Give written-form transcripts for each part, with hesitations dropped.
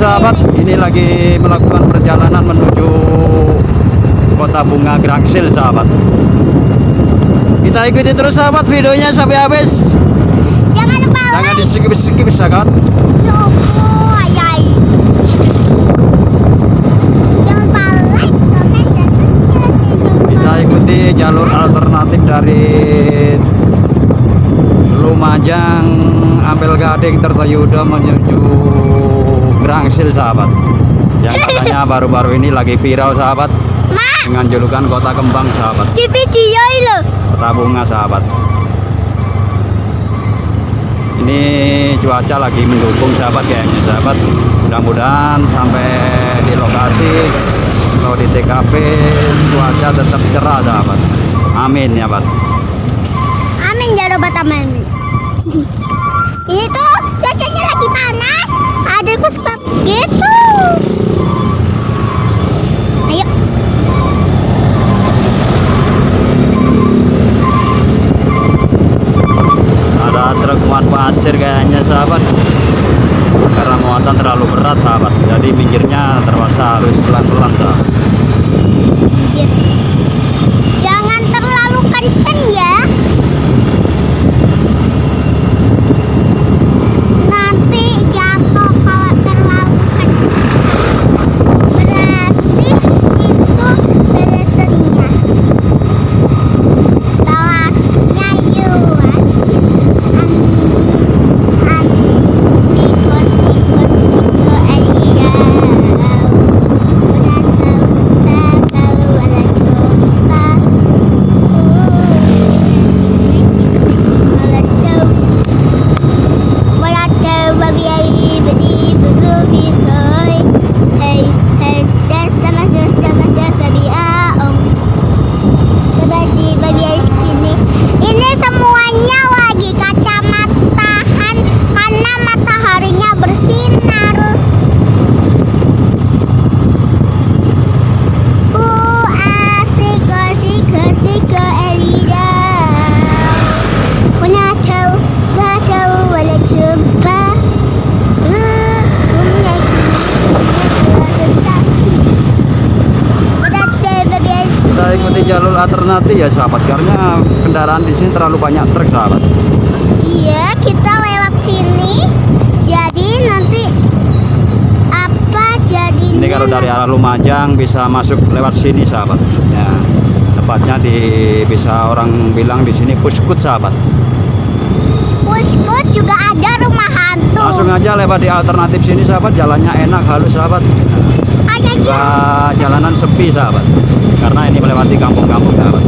sahabat, ini lagi melakukan perjalanan menuju Kota Bunga Grangsil sahabat. Kita ikuti terus sahabat videonya sampai habis. Jangan lupa Jangan di-skip sahabat. Jangan lupa like, comment, dan subscribe. Kita ikuti jalur alternatif dari Lumajang, Ampel Gading, Tirtayuda menuju Grangsil sahabat. Yang katanya baru-baru ini lagi viral sahabat, dengan julukan Kota Kembang sahabat. Di video lo. Kota Bunga sahabat. Ini cuaca lagi mendukung sahabat kayaknya sahabat. Mudah-mudahan sampai di lokasi atau di TKP cuaca tetap cerah sahabat. Amin ya Pak. Amin ya robat amin. Ini tuh cuacanya lagi panas. Adikku suka gitu. Ayo. Ada truk muat pasir kayaknya sahabat, karena muatan terlalu berat sahabat, jadi minggirnya terpaksa harus pelan-pelan sahabat. Jangan terlalu kenceng ya. Nanti jatuh kalau terlalu kenceng. Berarti itu beresennya. Bawasnya yuas. Siko elida. Udah tahu wala coba. Malas tahu. Wala tahu babi berubi soy. Hey, das babi aom. Babi skinny. Ini semuanya lagi kacamatahan karena mataharinya bersinar. Siko elida. Punya tahu wala jumpa. Kita ikuti jalur alternatif ya sahabat, karena kendaraan di sini terlalu banyak truk sahabat. Iya, kita lewat sini. Jadi nanti apa jadinya? Ini kalau dari arah Lumajang bisa masuk lewat sini sahabat. Ya, tepatnya bisa orang bilang di sini Puskut sahabat. Puskut juga ada rumah hantu. Langsung aja lewat di alternatif sini sahabat, jalannya enak halus sahabat. Juga jalanan sepi sahabat, karena ini melewati kampung-kampung sahabat.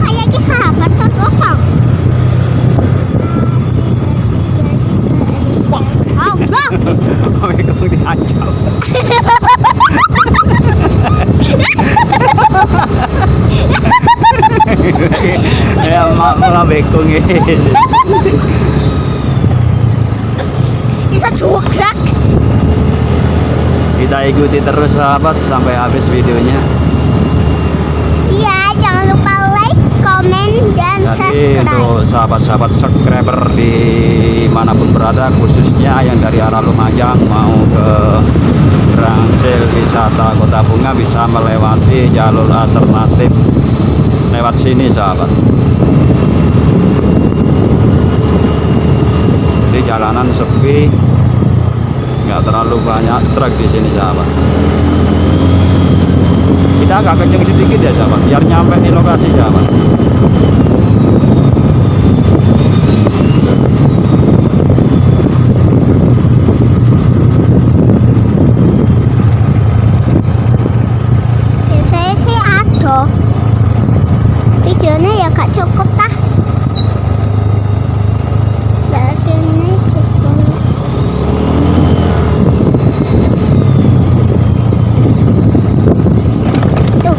Kayak sahabat terosong. Allah. Bekong diancam. Ya malah bekong ini. Bisa cukrak. Kita ikuti terus sahabat sampai habis videonya. Iya, jangan lupa like, komen, dan Jadi subscribe. untuk sahabat-sahabat subscriber dimanapun berada, khususnya yang dari arah Lumajang mau ke Grangsil wisata Kota Bunga, bisa melewati jalur alternatif lewat sini sahabat. Jadi jalanan sepi, nggak terlalu banyak truk di sini sahabat. Kita agak kenceng sedikit ya sahabat, biar nyampe di lokasi sahabat. Saya sih aduh. Videonya ya gak cukup tah. Videonya cukup. Tuh.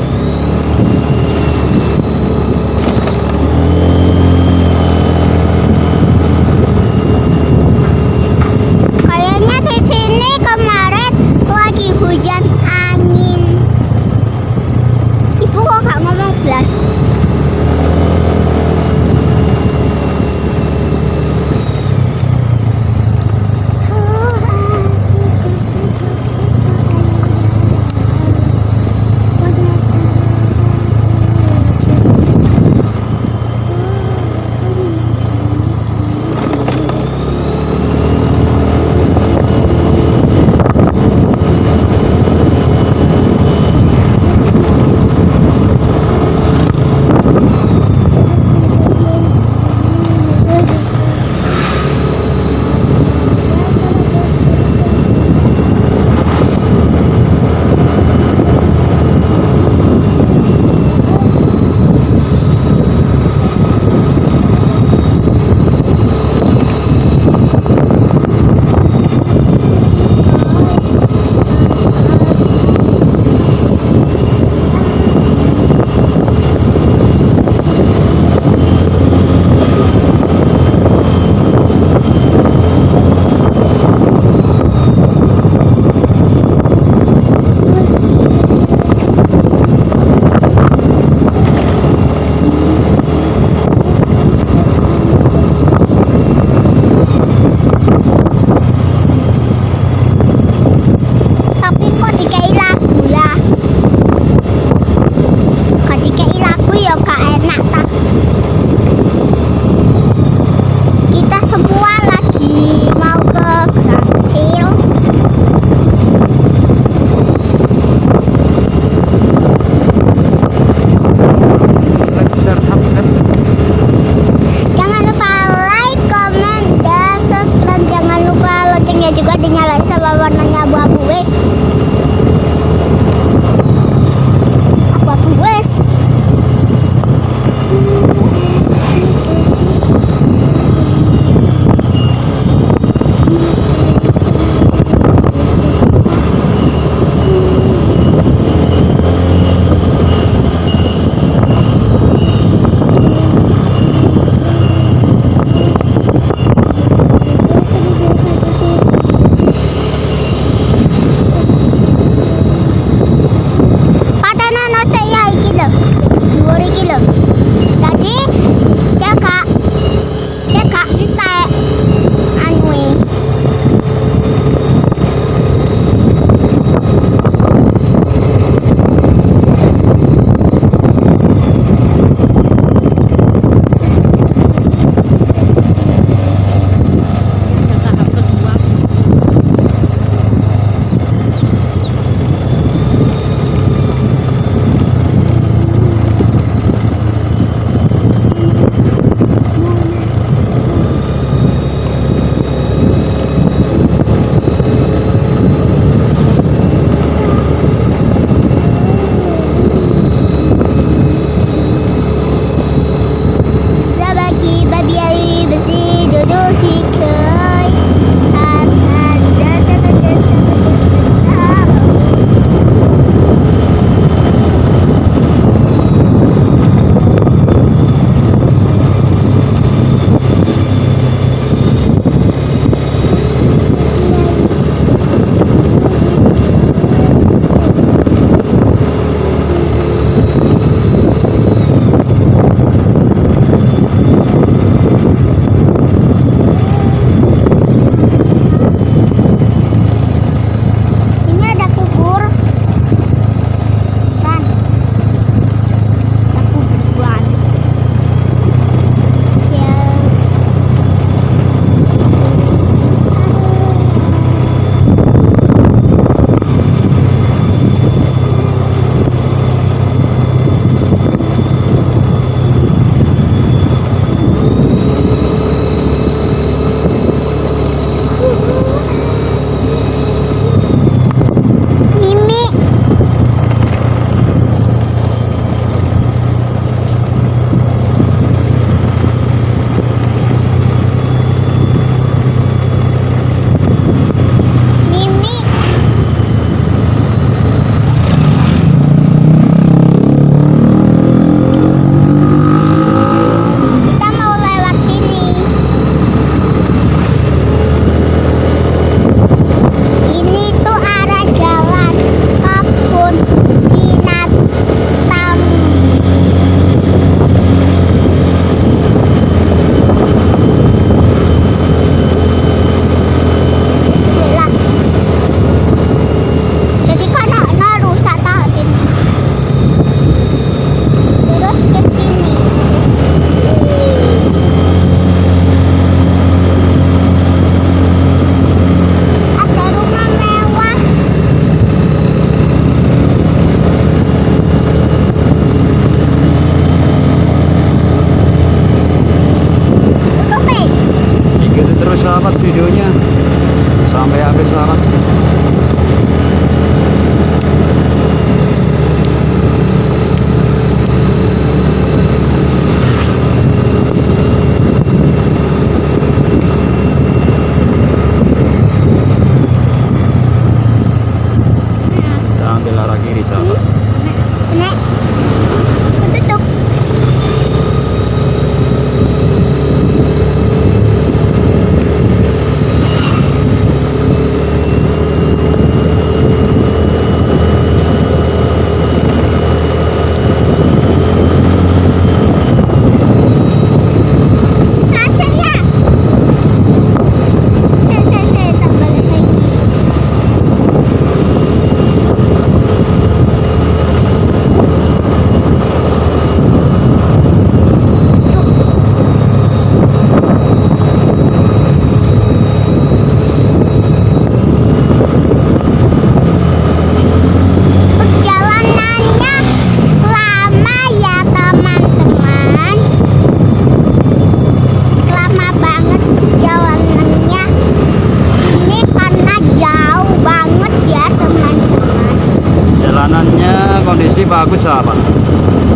bagus sahabat.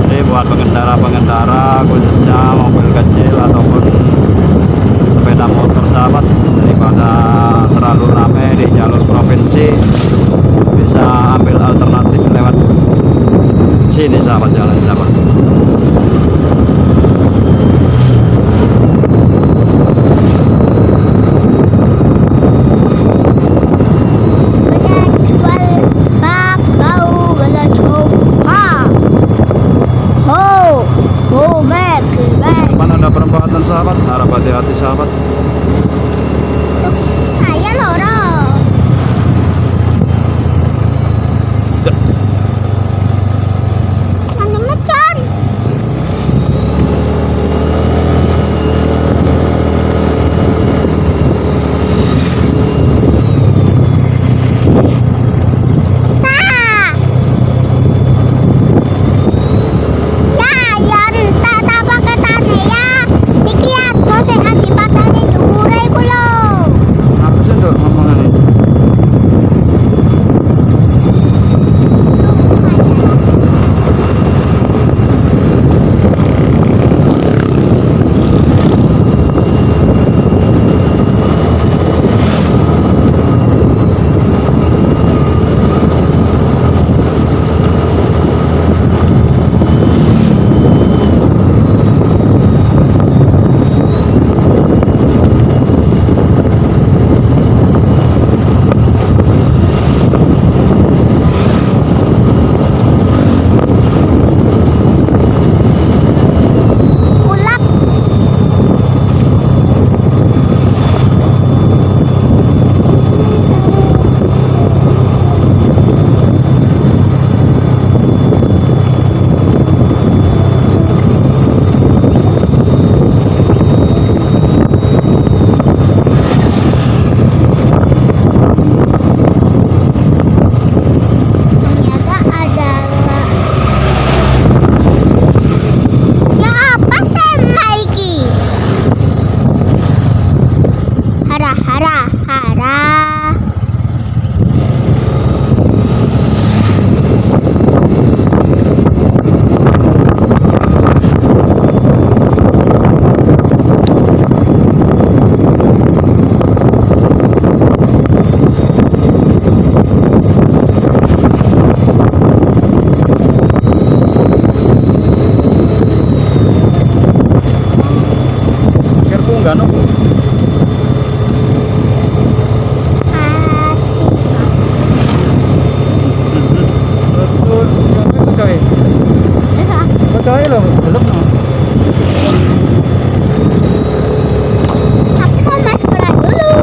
Jadi buat pengendara-pengendara khususnya mobil kecil ataupun sepeda motor sahabat, daripada terlalu ramai di jalur provinsi, bisa ambil alternatif lewat sini sahabat, jalan sahabat. Depan ada perempatan sahabat, harap hati-hati sahabat. Ayo lorong. Mana macan? Sa. Ya, yan tata paketane ya. Iki ato sing akibatane dhuwure iku lho. Apa sih dok ngomongan ini? Ulap. Ternyata adalah yang apa sama iki? Hara hara hara. Kirku enggak no? Aci masuk. Betul, itu coy. Kok coy lo, belum no? Aku mau sekolah dulu.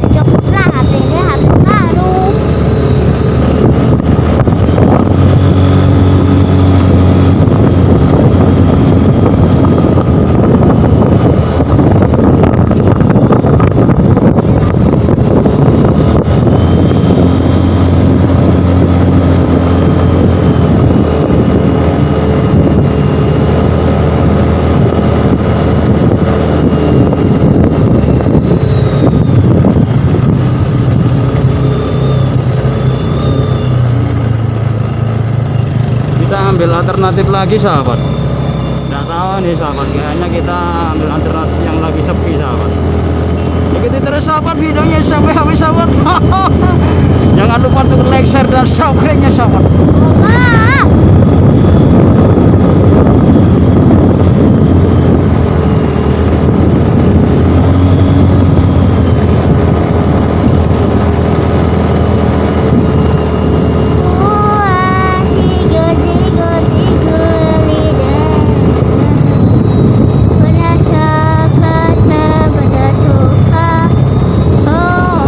Cukuplah HP-nya HP baru. Kita ambil alternatif lagi sahabat. Nggak tahu nih sahabat, kayaknya kita ambil alternatif yang lagi sepi sahabat. Ikuti terus sahabat videonya sampai habis sahabat. Jangan lupa untuk like, share, dan subscribe-nya sahabat. Wah. Wah, sigo sigo sigo lidah. Pada cakap pada tuka. Oh,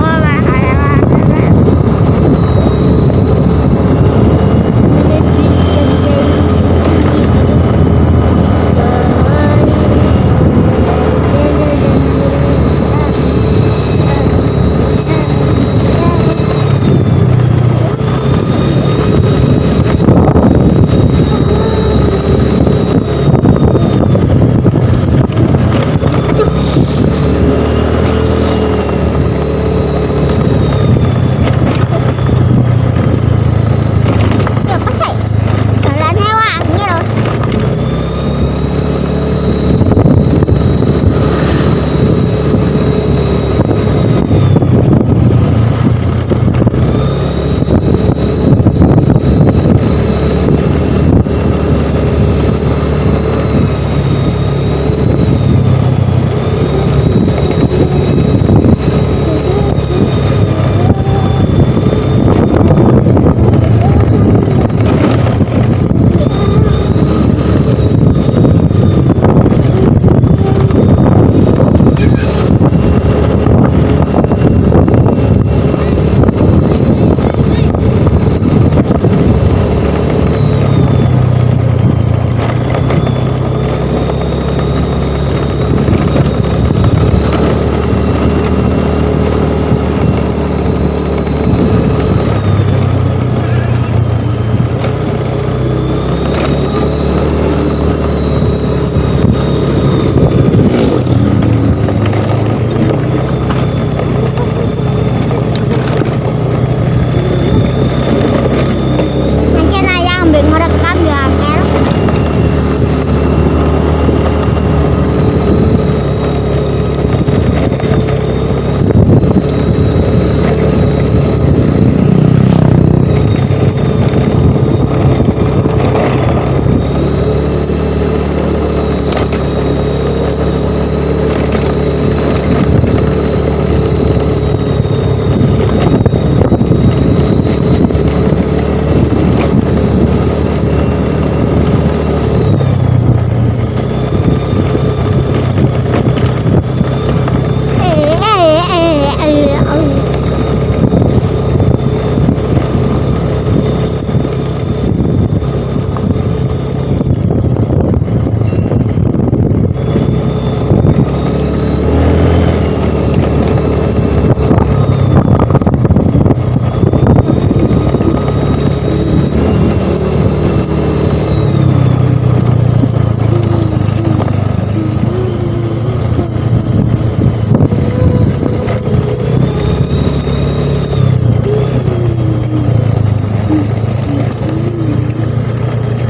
Angel.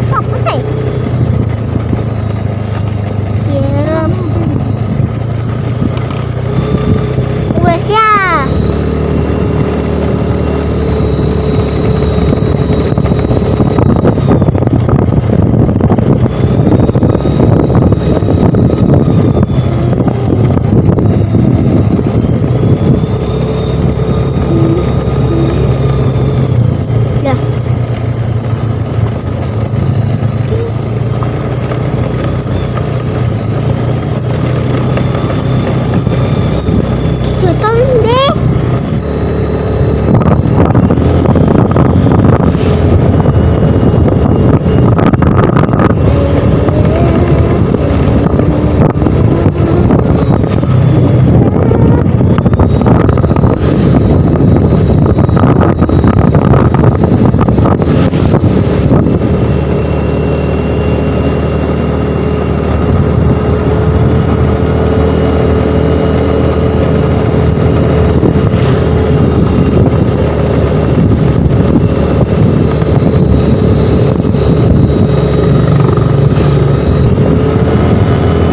Apa sih? Kirim. Wes ya. Dah. Cuton deh.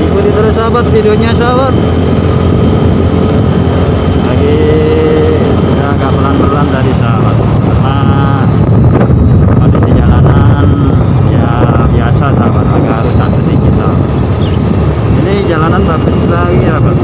Ikuti terus sahabat videonya sahabat. Lagi ya agak pelan-pelan tadi sahabat, karena kondisi jalanan ya biasa sahabat, agak rusak sedikit sahabat. Ini jalanan bagus lagi sahabat.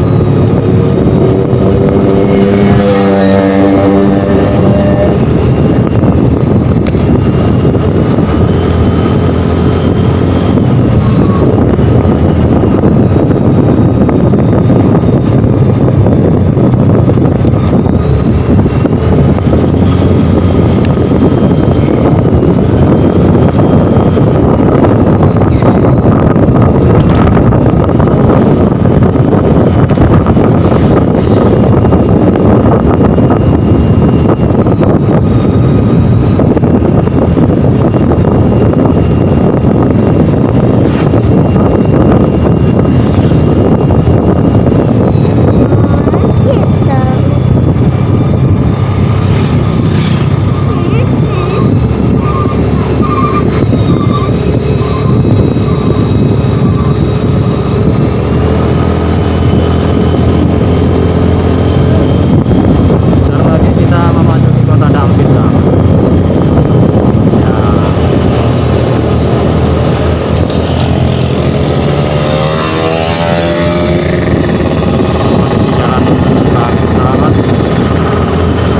Bentar lagi kita memasuki kota Dampit sahabat. Ya. Kondisi jalan bagus sahabat,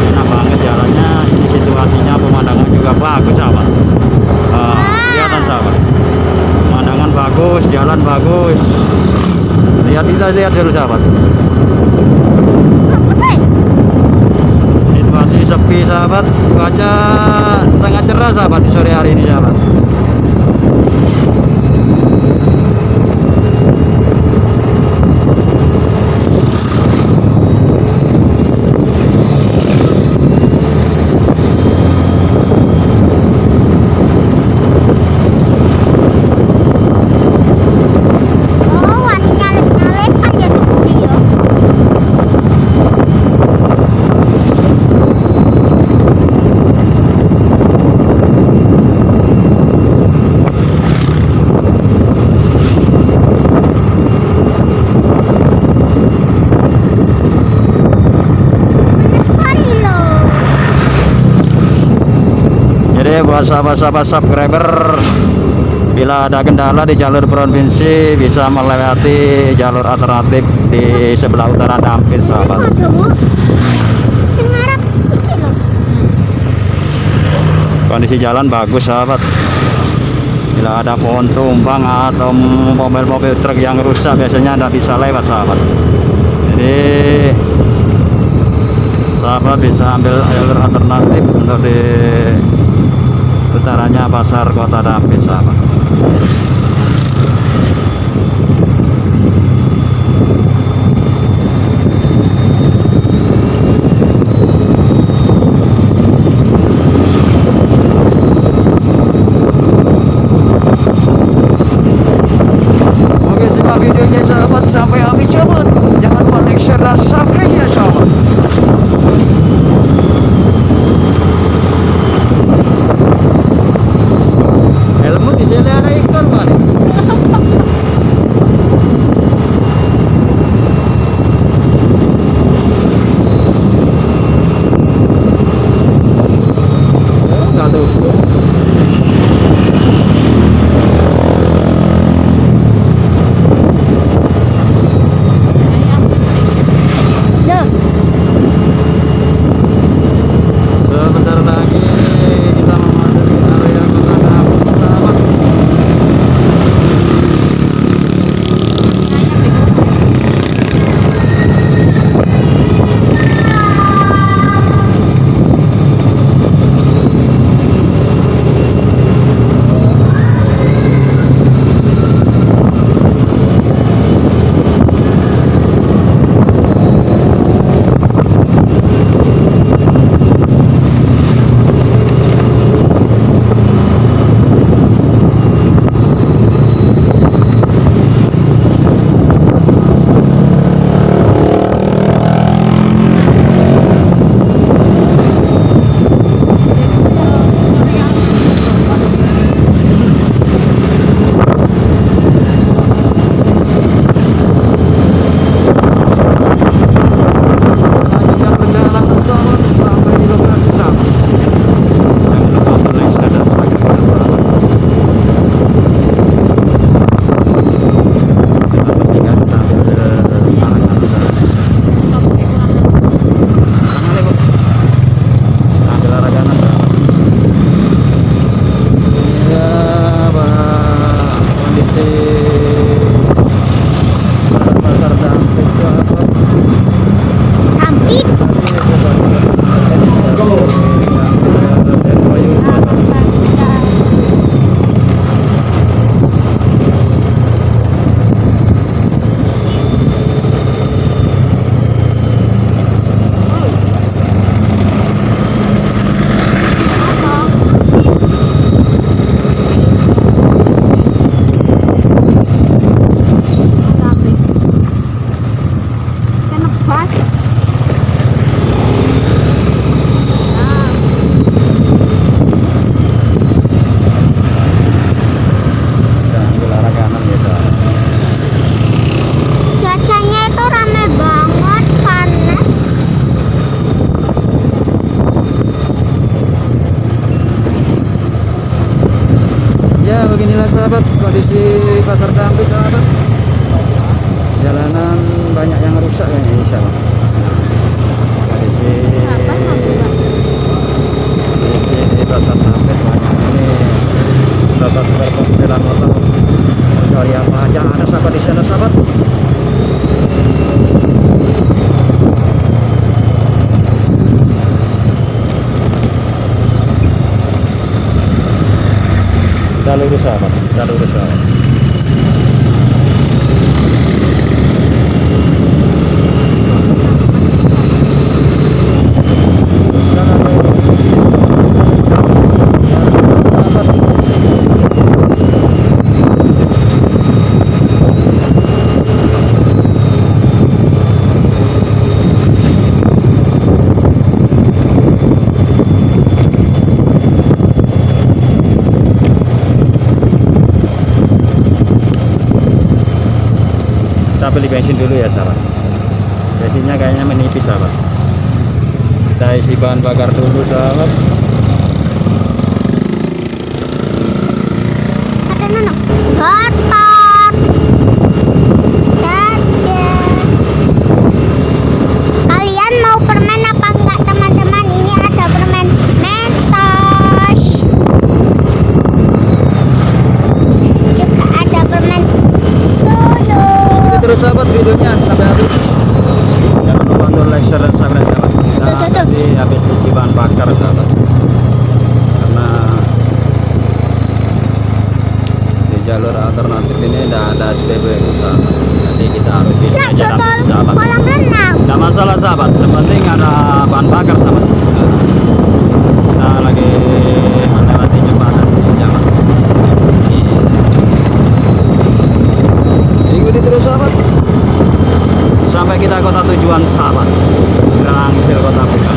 enak banget jalannya. Ini situasinya, pemandangan juga bagus sahabat. Kelihatan sahabat, pemandangan bagus, jalan bagus. Lihat dulu sahabat. Apa sih? Situasi sepi sahabat, cuaca sangat cerah sahabat di sore hari ini sahabat. Oh, warna nyalip-nyalip kan ya sepi ya. buat sahabat-sahabat subscriber, bila ada kendala di jalur provinsi bisa melewati jalur alternatif di sebelah utara Dampit sahabat. Ada bu. Sengarap putih loh. Kondisi jalan bagus sahabat. Bila ada pohon tumbang atau mobil-mobil truk yang rusak biasanya tidak bisa lewat sahabat. Jadi sahabat bisa ambil jalur alternatif untuk di utaranya pasar kota Dampit sahabat. Oke, simak videonya sahabat sampai habis sahabat. Jangan lupa like, share, dan subscribe ya sahabat. Helmmu diselera ikon mana? Enggak dukung. Loh, Sebentar lagi kita memasuki area kota Dampit sahabat. Lanjutkan perjalanan sahabat sampai di lokasi sahabat. Jangan lupa like, share, dan subscribe ya sahabat. Tinggal kita ambil arah kanan sahabat. Tangan ibu. Ambil arah kanan sahabat. Ya Pak, kondisi pasar Dampit sahabat. Dampit. Ambil arah kanan ya sahabat. Cuacanya itu rame banget, panas. Ya beginilah sahabat kondisi pasar Dampit sahabat. Jalanan banyak yang rusak ya insya Allah. Kondisi di pasar Dampit banyak ini sahabat berpenghasilan motor dari apa aja ada sahabat di sana sahabat. Kita lurus sahabat, kita lurus sahabat. Kita beli bensin dulu ya sahabat. Bensinnya kayaknya menipis sahabat. Kita isi bahan bakar dulu sahabat. jalur alternatif ini tidak ada SPB itu sahabat. Jadi kita harus isi Nah, aja nanti contoh sahabat. kolam renang. Tidak masalah sahabat, sepenting ada bahan bakar sahabat. Kita lagi melewati jembatan ini jalan. Ikuti terus sahabat. Sampai kita kota tujuan sahabat. Rangsel Kota Bunga.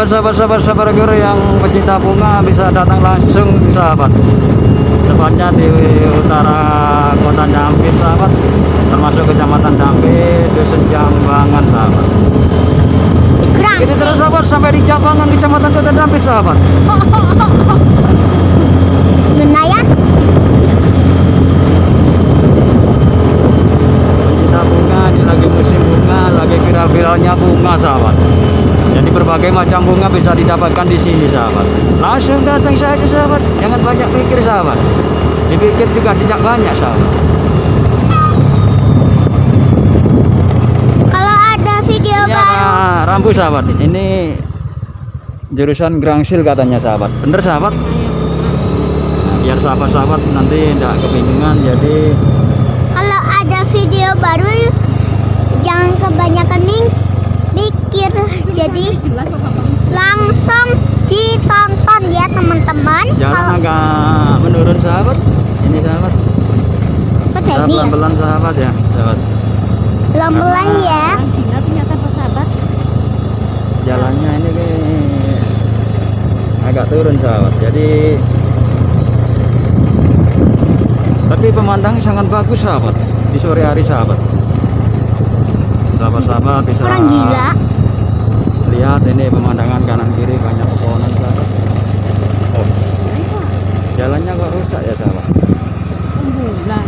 buat sahabat guru yang pecinta bunga bisa datang langsung sahabat. Tepatnya di utara kota Jambi sahabat, termasuk kecamatan Jambi, dusun Jambangan sahabat. Itu terus sahabat sampai di Jambangan, kecamatan kota Jambi sahabat. Sebenarnya Pecinta bunga, ini lagi musim bunga, lagi viral-viralnya bunga sahabat. Jadi berbagai macam bunga bisa didapatkan di sini sahabat. Langsung datang saja sahabat, jangan banyak pikir sahabat. Dipikir juga tidak banyak sahabat. kalau ada video Ini baru, Rambu sahabat. Ini jurusan Grangsil katanya sahabat. Bener sahabat? Nah, biar sahabat-sahabat nanti tidak kebingungan. Jadi kalau ada video baru jangan kebanyakan mikir, jadi langsung ditonton ya teman-teman. jalan Kalau agak menurun sahabat. Ini sahabat. kok jadi ya? Pelan-pelan sahabat ya sahabat. Pelan-pelan ya. Gila ternyata persahabat. Jalannya ini agak turun sahabat. Jadi tapi pemandangan sangat bagus sahabat di sore hari sahabat. Sahabat-sahabat bisa Orang gila. lihat ini pemandangan kanan kiri banyak pepohonan sahabat. Oh, jalannya kok rusak ya sahabat. Bulan.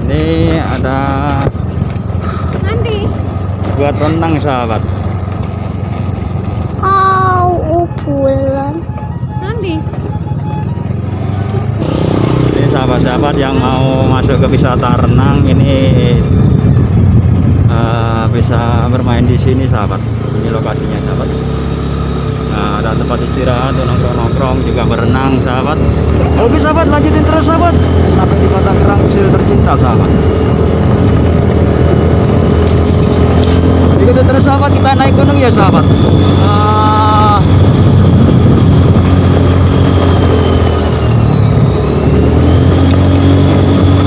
Ini ada Nanti. buat renang sahabat. Bulan. Nanti. Ini sahabat-sahabat yang mau masuk ke wisata renang ini bisa bermain di sini sahabat. Ini lokasinya sahabat. Nah, ada tempat istirahat, nongkrong-nongkrong juga berenang sahabat. Oke sahabat, lanjutin terus sahabat sampai di kota Grangsil tercinta sahabat. Ikuti terus sahabat, kita naik gunung ya sahabat.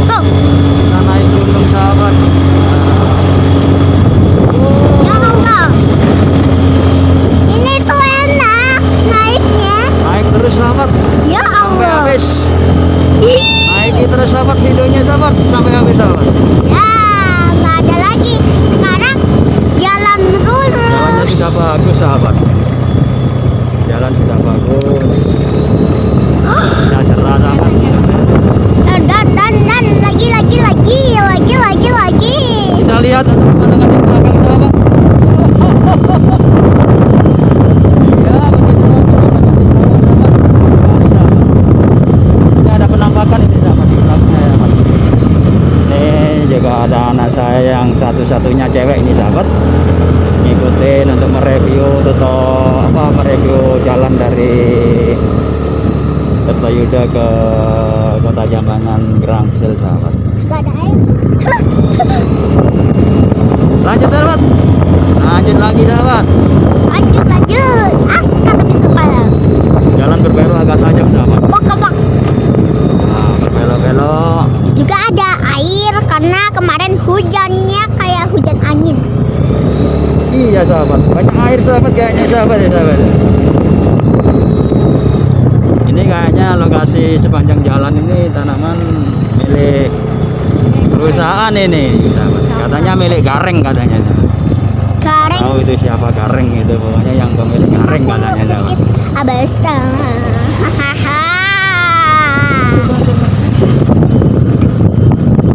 Tuh, Kita naik gunung sahabat. ya Allah. Ini tuh enak naiknya. Naik terus sahabat Ya sampai Allah. habis. Ih, Naiki terus sahabat videonya sahabat sampai habis sahabat. ya, nggak ada lagi. Sekarang jalan Jalannya lurus. sudah bagus sahabat. Jalan sudah bagus. Sudah cerah sahabat. Dan lagi. Kita lihat untuk pemandangan di belakang sahabat. Ya begitu pemandangan di belakang sahabat. Sahabat. Ini ada penampakan ini sahabat di belakangnya ya sahabat. Ini juga ada anak saya yang satu-satunya cewek ini sahabat. Ngikutin untuk mereview mereview jalan dari Kertayuda ke kota Jambangan Grangsil sahabat. Nggak ada air. Lanjut sahabat. Lanjut lagi sahabat. Lanjut. As kata Mr. Pala. Jalan berbelok agak tajam sahabat. Bok. Nah, berbelok-belok. Juga ada air karena kemarin hujannya kayak hujan angin. Iya sahabat. Banyak air sahabat kayaknya sahabat ya sahabat. Ini kayaknya lokasi sepanjang jalan ini tanaman milik perusahaan ini sahabat. Katanya milik Gareng katanya. Gareng. Tahu itu siapa Gareng itu, pokoknya yang pemilik Gareng katanya sahabat. Abasta. Hahaha.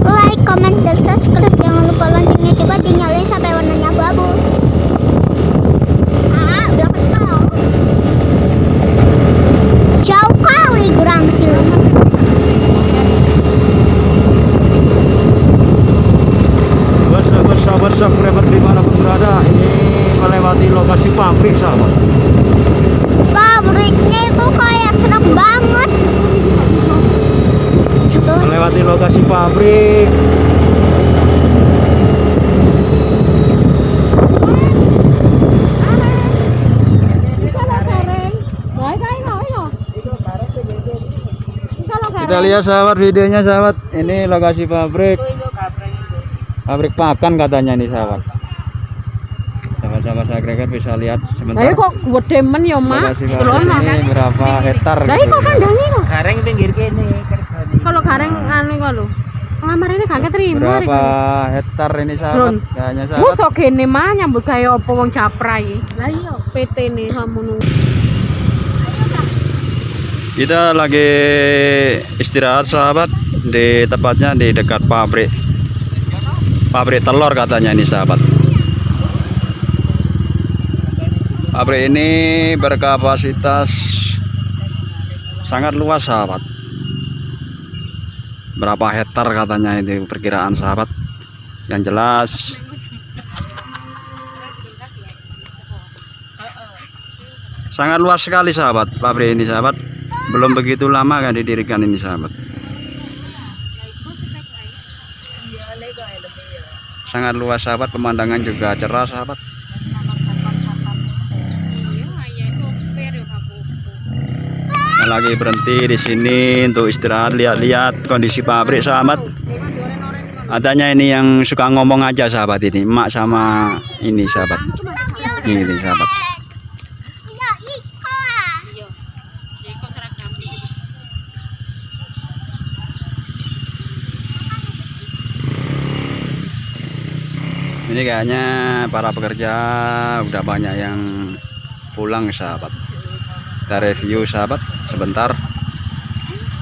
Like, comment, dan subscribe. Jangan lupa loncengnya juga dinyalain sampai warnanya abu-abu. Udah kesel. Jauh kali Grangsil. Sahabat subscriber dimanapun berada, ini melewati lokasi pabrik sahabat. Pabriknya itu kayak serem banget. Melewati lokasi pabrik. Kita lihat sahabat videonya sahabat. Ini lokasi pabrik pakan katanya nih sahabat. Sahabat-sahabat agregat bisa lihat sebentar. Ayo kok gede men ya, Mak. Lokasi Itu loh, pabrik Mak. ini berapa hektar? Lah gitu kok ya. kandangi kok. Kareng pinggir kene kerjane. Kalau gareng anu kok lho. Ngelamar ini gak keterima. Berapa hektar ini sahabat? Drone. Kayaknya Wah, sahabat. sok gene mah nyambut kaya apa wong Japra iki. Lah iya, PT nih samono. Kita lagi istirahat sahabat di tepatnya di dekat pabrik telur katanya ini sahabat. Pabrik ini berkapasitas sangat luas sahabat. Berapa hektar katanya itu perkiraan sahabat. Yang jelas sangat luas sekali sahabat pabrik ini sahabat. Belum begitu lama kan didirikan ini sahabat. Sangat luas sahabat, pemandangan juga cerah sahabat. Kita lagi berhenti di sini untuk istirahat, lihat-lihat kondisi pabrik sahabat. Adanya ini yang suka ngomong aja sahabat ini, emak sama ini sahabat. Ini sahabat. Ini kayaknya para pekerja udah banyak yang pulang sahabat. Kita review sahabat sebentar.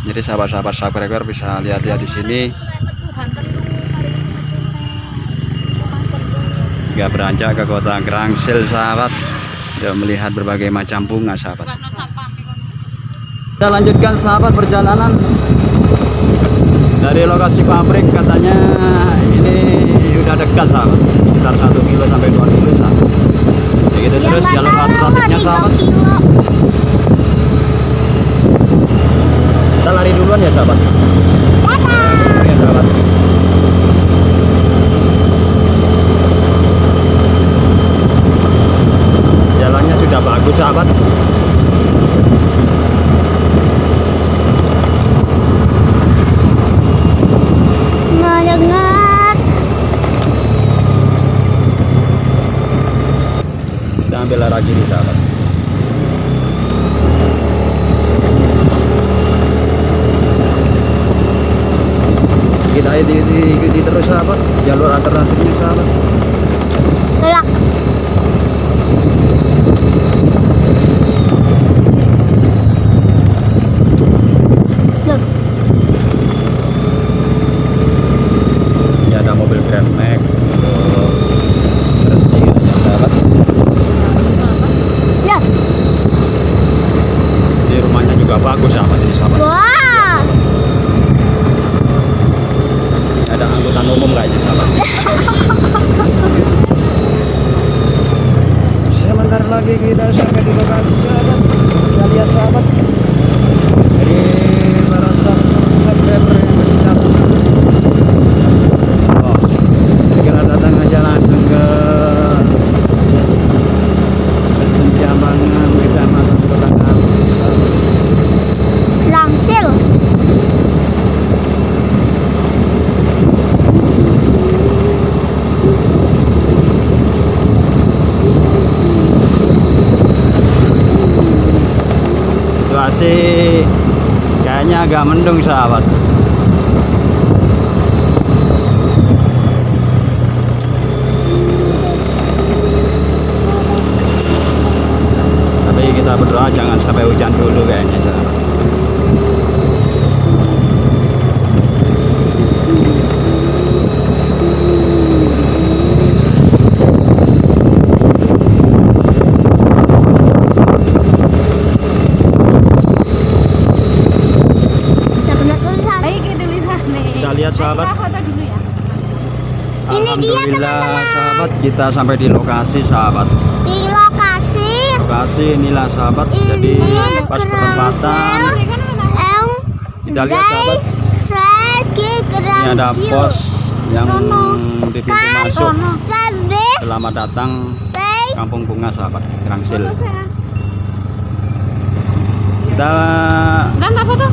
Jadi sahabat-sahabat subscriber bisa lihat-lihat di sini. Juga beranjak ke kota Grangsel sahabat. Sudah melihat berbagai macam bunga sahabat. Kita lanjutkan sahabat perjalanan dari lokasi pabrik. Katanya ini udah dekat sahabat, sekitar 1 kilo sampai 2 kilo sahabat. Begitu terus jalan alternatifnya sahabat. Kita lari duluan ya sahabat. Ya sahabat. Jalannya sudah bagus sahabat. Mendengar Kita ambil arah kiri sahabat. Kita ikuti terus sahabat jalur alternatifnya sahabat. gelak. Loh, Ini ada mobil Grand Max untuk berhenti katanya sahabat. ya. Di rumahnya juga bagus sahabat ini sahabat. Wah. Ada angkutan umum kayaknya sahabat. Sebentar lagi kita sampai di lokasi sahabat. Kita lihat sahabat. Jadi para subscriber yang berbicara. Oh, segera datang aja langsung ke Senjambangan Kecamatan Kota Grangsel. Grangsel. Situasi kayaknya agak mendung sahabat. Tapi kita berdoa jangan sampai hujan dulu kayaknya sahabat. Udah bener tulisan. Baik itu lihat nih. Kita lihat sahabat. Kita foto dulu ya. Ini dia, Alhamdulillah teman-teman. sahabat, kita sampai di lokasi sahabat. Di lokasi Lokasi inilah sahabat. Jadi ini pas Grangsel. penempatan kita lihat sahabat. Ini ada pos yang di pintu masuk. Selamat datang Kampung Bunga sahabat Grangsel. Kita Dan tak foto?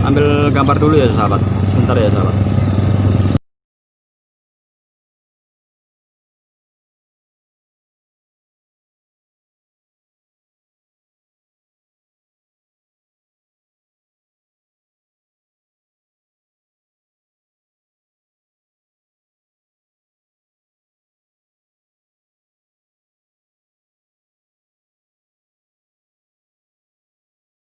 ambil gambar dulu ya sahabat, sebentar ya sahabat.